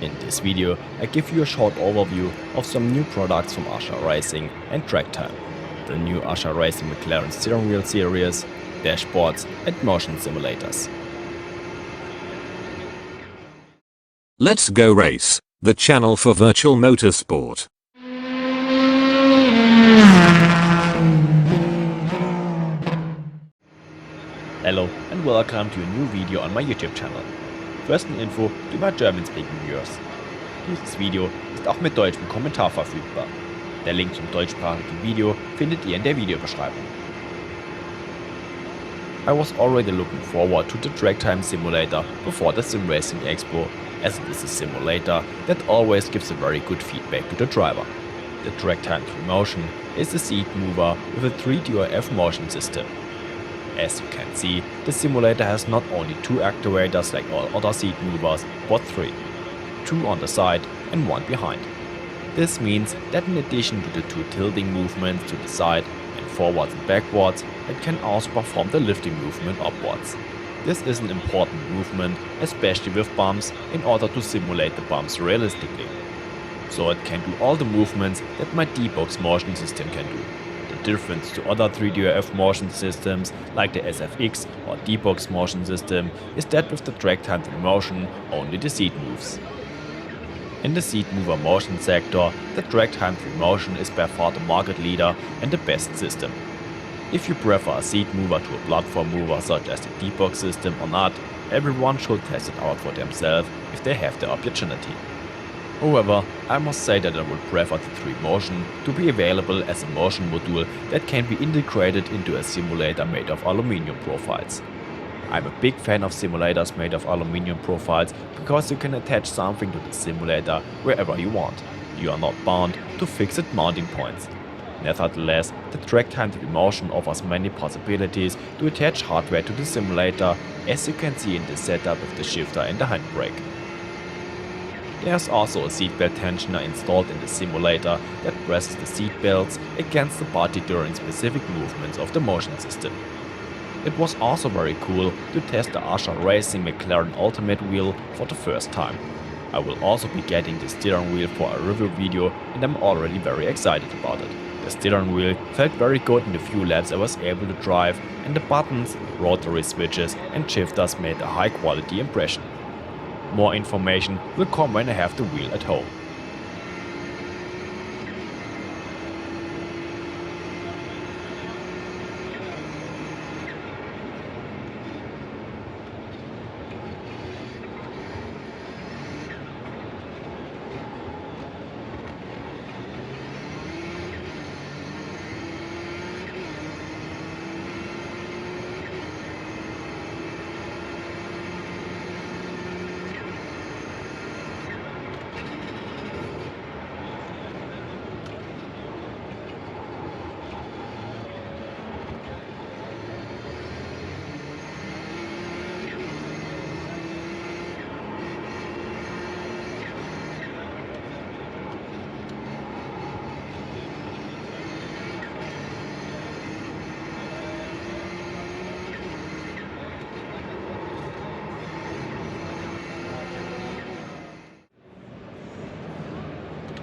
In this video, I give you a short overview of some new products from Ascher Racing and Tracktime. The new Ascher Racing McLaren steering wheel series, dashboards and motion simulators. Let's Go Race, the channel for virtual motorsport. Hello and welcome to a new video on my YouTube channel. First eine Info über German-speaking viewers. Dieses Video ist auch mit deutschem Kommentar verfügbar. Der Link zum deutschsprachigen Video findet ihr in der Videobeschreibung. I was already looking forward to the Tracktime simulator before the Sim Racing Expo, as it is a simulator that always gives a very good feedback to the driver. The Tracktime 3Motion is a seat mover with a 3DOF motion system. As you can see, the simulator has not only two actuators like all other seat movers, but three. Two on the side and one behind. This means that in addition to the two tilting movements to the side and forwards and backwards, it can also perform the lifting movement upwards. This is an important movement, especially with bumps, in order to simulate the bumps realistically. So it can do all the movements that my D-Box motion system can do. The difference to other 3DOF motion systems like the SFX or D-Box motion system is that with the Tracktime 3Motion only the seat moves. In the seat mover motion sector, the Tracktime 3Motion is by far the market leader and the best system. If you prefer a seat mover to a platform mover such as the D-Box system or not, everyone should test it out for themselves if they have the opportunity. However, I must say that I would prefer the 3Motion to be available as a motion module that can be integrated into a simulator made of aluminium profiles. I'm a big fan of simulators made of aluminium profiles because you can attach something to the simulator wherever you want. You are not bound to fixed mounting points. Nevertheless, the Tracktime 3Motion offers many possibilities to attach hardware to the simulator, as you can see in this setup with the shifter and the handbrake. There's also a seatbelt tensioner installed in the simulator that presses the seat belts against the body during specific movements of the motion system. It was also very cool to test the Ascher Racing McLaren Ultimate wheel for the first time. I will also be getting the steering wheel for a review video and I'm already very excited about it. The steering wheel felt very good in the few laps I was able to drive, and the buttons, rotary switches and shifters made a high quality impression. More information will come when I have the wheel at home.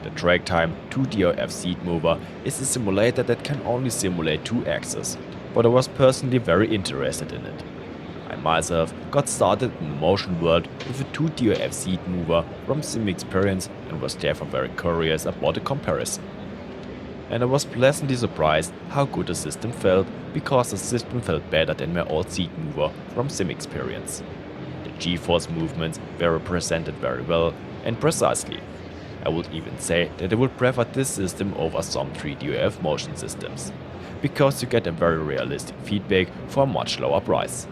The Tracktime 2DOF seat mover is a simulator that can only simulate two axes, but I was personally very interested in it. I myself got started in the motion world with a 2DOF seat mover from Sim Experience and was therefore very curious about the comparison. And I was pleasantly surprised how good the system felt, because the system felt better than my old seat mover from Sim Experience. The G-force movements were represented very well and precisely. I would even say that I would prefer this system over some 3DOF motion systems, because you get a very realistic feedback for a much lower price.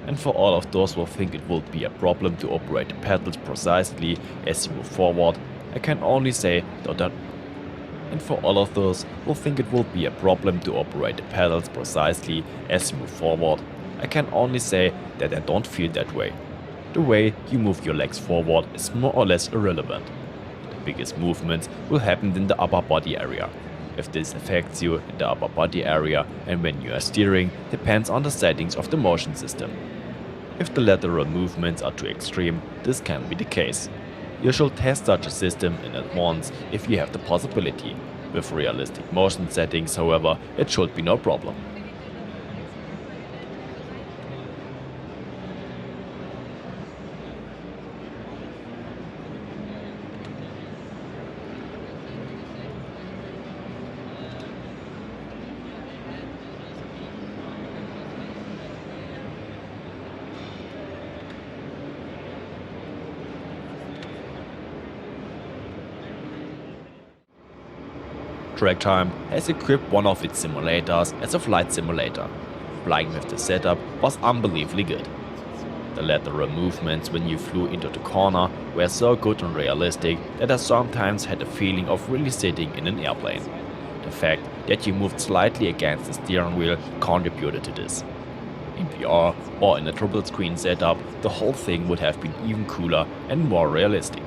And for all of those who think it will be a problem to operate the pedals precisely as you move forward, I can only say that I don't feel that way. The way you move your legs forward is more or less irrelevant. Biggest movements will happen in the upper body area. If this affects you in the upper body area and when you are steering depends on the settings of the motion system. If the lateral movements are too extreme, this can be the case. You should test such a system in advance if you have the possibility. With realistic motion settings, however, it should be no problem. Tracktime has equipped one of its simulators as a flight simulator. Flying with the setup was unbelievably good. The lateral movements when you flew into the corner were so good and realistic that I sometimes had a feeling of really sitting in an airplane. The fact that you moved slightly against the steering wheel contributed to this. In VR or in a triple screen setup, the whole thing would have been even cooler and more realistic.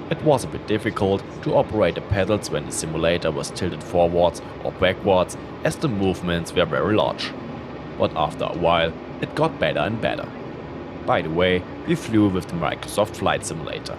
It was a bit difficult to operate the pedals when the simulator was tilted forwards or backwards, as the movements were very large. But after a while, it got better and better. By the way, we flew with the Microsoft Flight Simulator.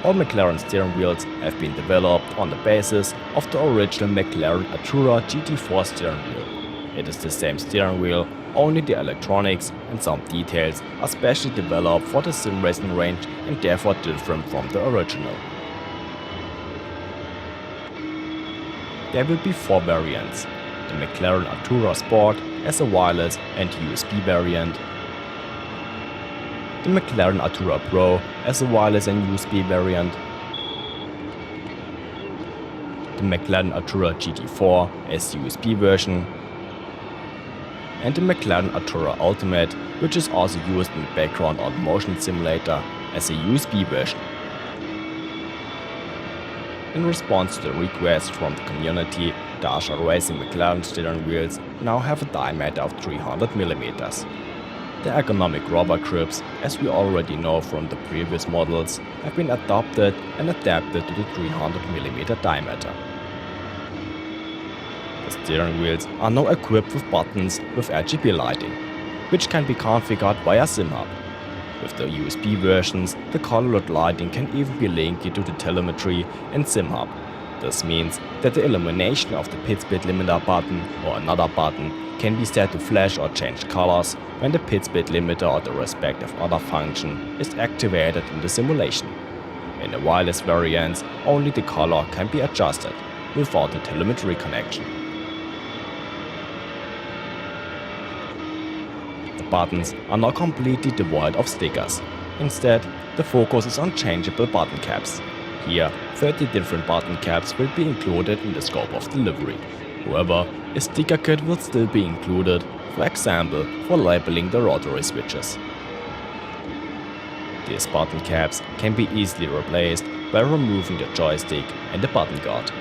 All McLaren steering wheels have been developed on the basis of the original McLaren Artura GT4 steering wheel. It is the same steering wheel, only the electronics and some details are specially developed for the sim racing range and therefore different from the original. There will be 4 variants: the McLaren Artura Sport as a wireless and USB variant, the McLaren Artura Pro as a wireless and USB variant, the McLaren Artura GT4 as USB version, and the McLaren Artura Ultimate, which is also used in the background automotion simulator, as a USB version. In response to the request from the community, the Ascher Racing McLaren steering wheels now have a diameter of 300mm. The ergonomic rubber grips, as we already know from the previous models, have been adopted and adapted to the 300mm diameter. The steering wheels are now equipped with buttons with RGB lighting, which can be configured via SimHub. With the USB versions, the colored lighting can even be linked to the telemetry in SimHub. This means that the illumination of the pit speed limiter button or another button can be set to flash or change colors when the pit speed limiter or the respective other function is activated in the simulation. In the wireless variants, only the color can be adjusted without the telemetry connection. The buttons are now completely devoid of stickers. Instead, the focus is on changeable button caps. Here, 30 different button caps will be included in the scope of delivery. However, a sticker kit will still be included, for example, for labeling the rotary switches. These button caps can be easily replaced by removing the joystick and the button guard.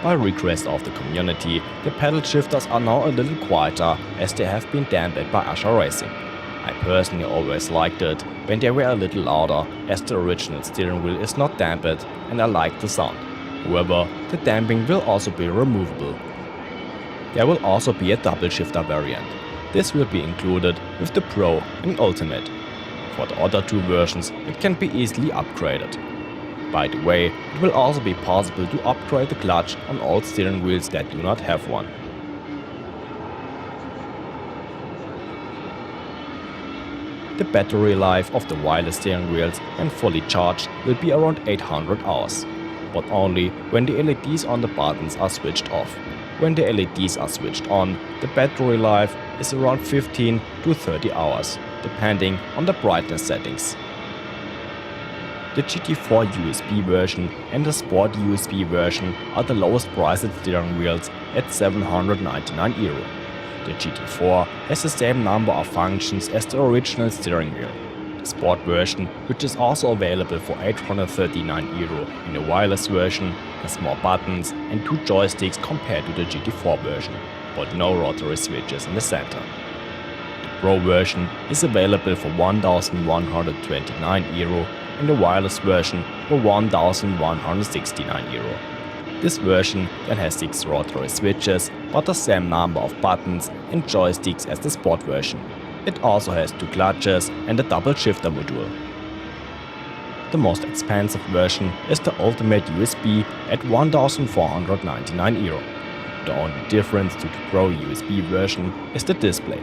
By request of the community, the pedal shifters are now a little quieter as they have been dampened by Ascher Racing. I personally always liked it when they were a little louder, as the original steering wheel is not dampened and I like the sound. However, the damping will also be removable. There will also be a double shifter variant. This will be included with the Pro and Ultimate. For the other two versions, it can be easily upgraded. By the way, it will also be possible to upgrade the clutch on all steering wheels that do not have one. The battery life of the wireless steering wheels when fully charged will be around 800 hours, but only when the LEDs on the buttons are switched off. When the LEDs are switched on, the battery life is around 15 to 30 hours, depending on the brightness settings. The GT4 USB version and the Sport USB version are the lowest priced steering wheels at €799. The GT4 has the same number of functions as the original steering wheel. The Sport version, which is also available for €839 in the wireless version, has more buttons and two joysticks compared to the GT4 version, but no rotary switches in the center. The Pro version is available for €1,129 and the wireless version for €1,169. This version then has 6 rotary switches, but the same number of buttons and joysticks as the Sport version. It also has 2 clutches and a double shifter module. The most expensive version is the Ultimate USB at €1,499. The only difference to the Pro USB version is the display.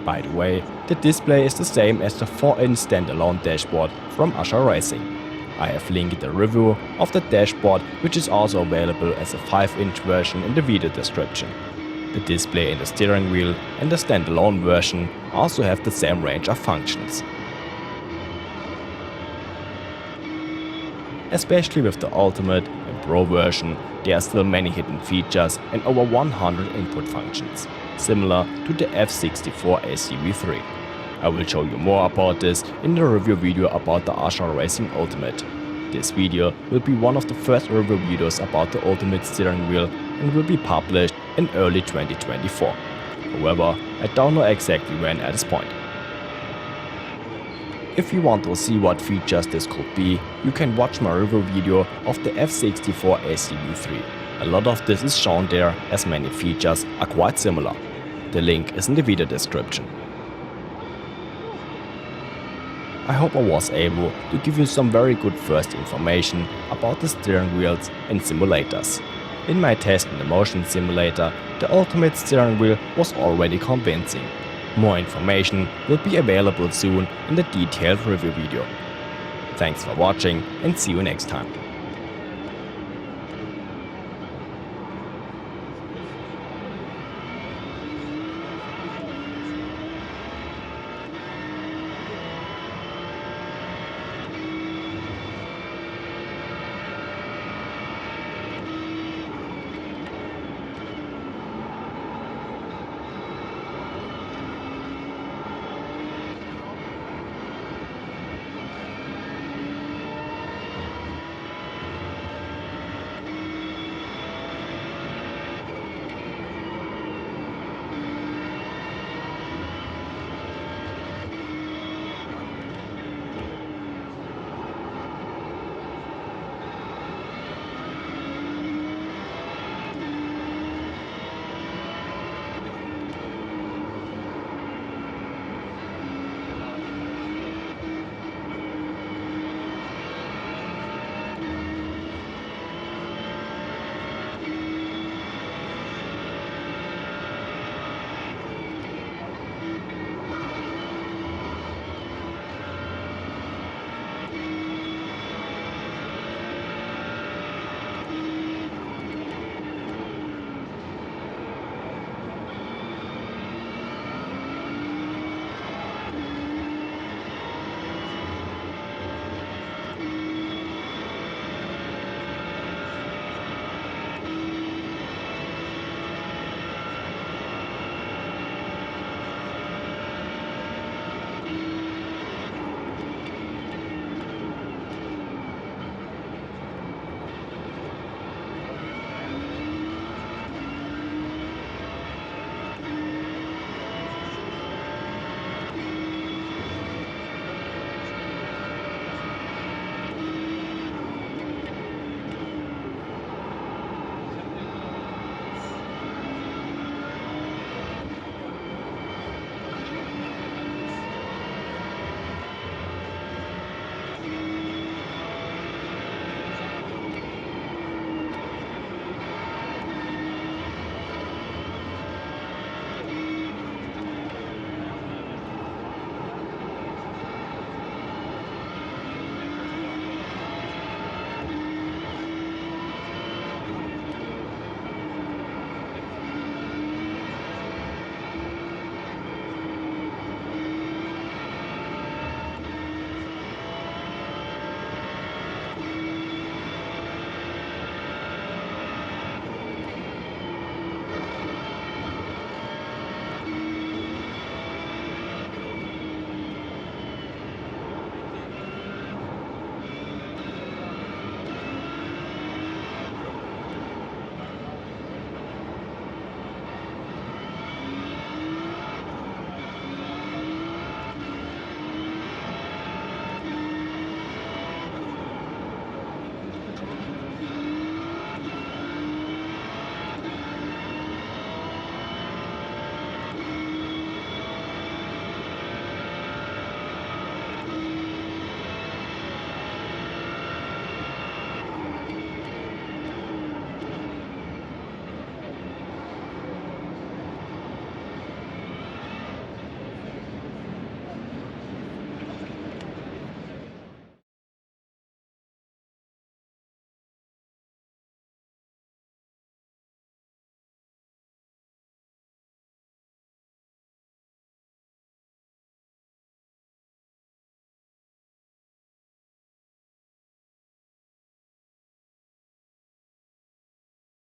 By the way, the display is the same as the 4-inch standalone dashboard from Ascher Racing. I have linked a review of the dashboard, which is also available as a 5-inch version in the video description. The display in the steering wheel and the standalone version also have the same range of functions. Especially with the Ultimate and Pro version, there are still many hidden features and over 100 input functions, similar to the F64 ACV3. I will show you more about this in the review video about the Ascher Racing Ultimate. This video will be one of the first review videos about the Ultimate steering wheel and will be published in early 2024. However, I don't know exactly when at this point. If you want to see what features this could be, you can watch my review video of the F64 ACV3. A lot of this is shown there, as many features are quite similar. The link is in the video description. I hope I was able to give you some very good first information about the steering wheels and simulators. In my test in the motion simulator, the Ultimate steering wheel was already convincing. More information will be available soon in the detailed review video. Thanks for watching and see you next time.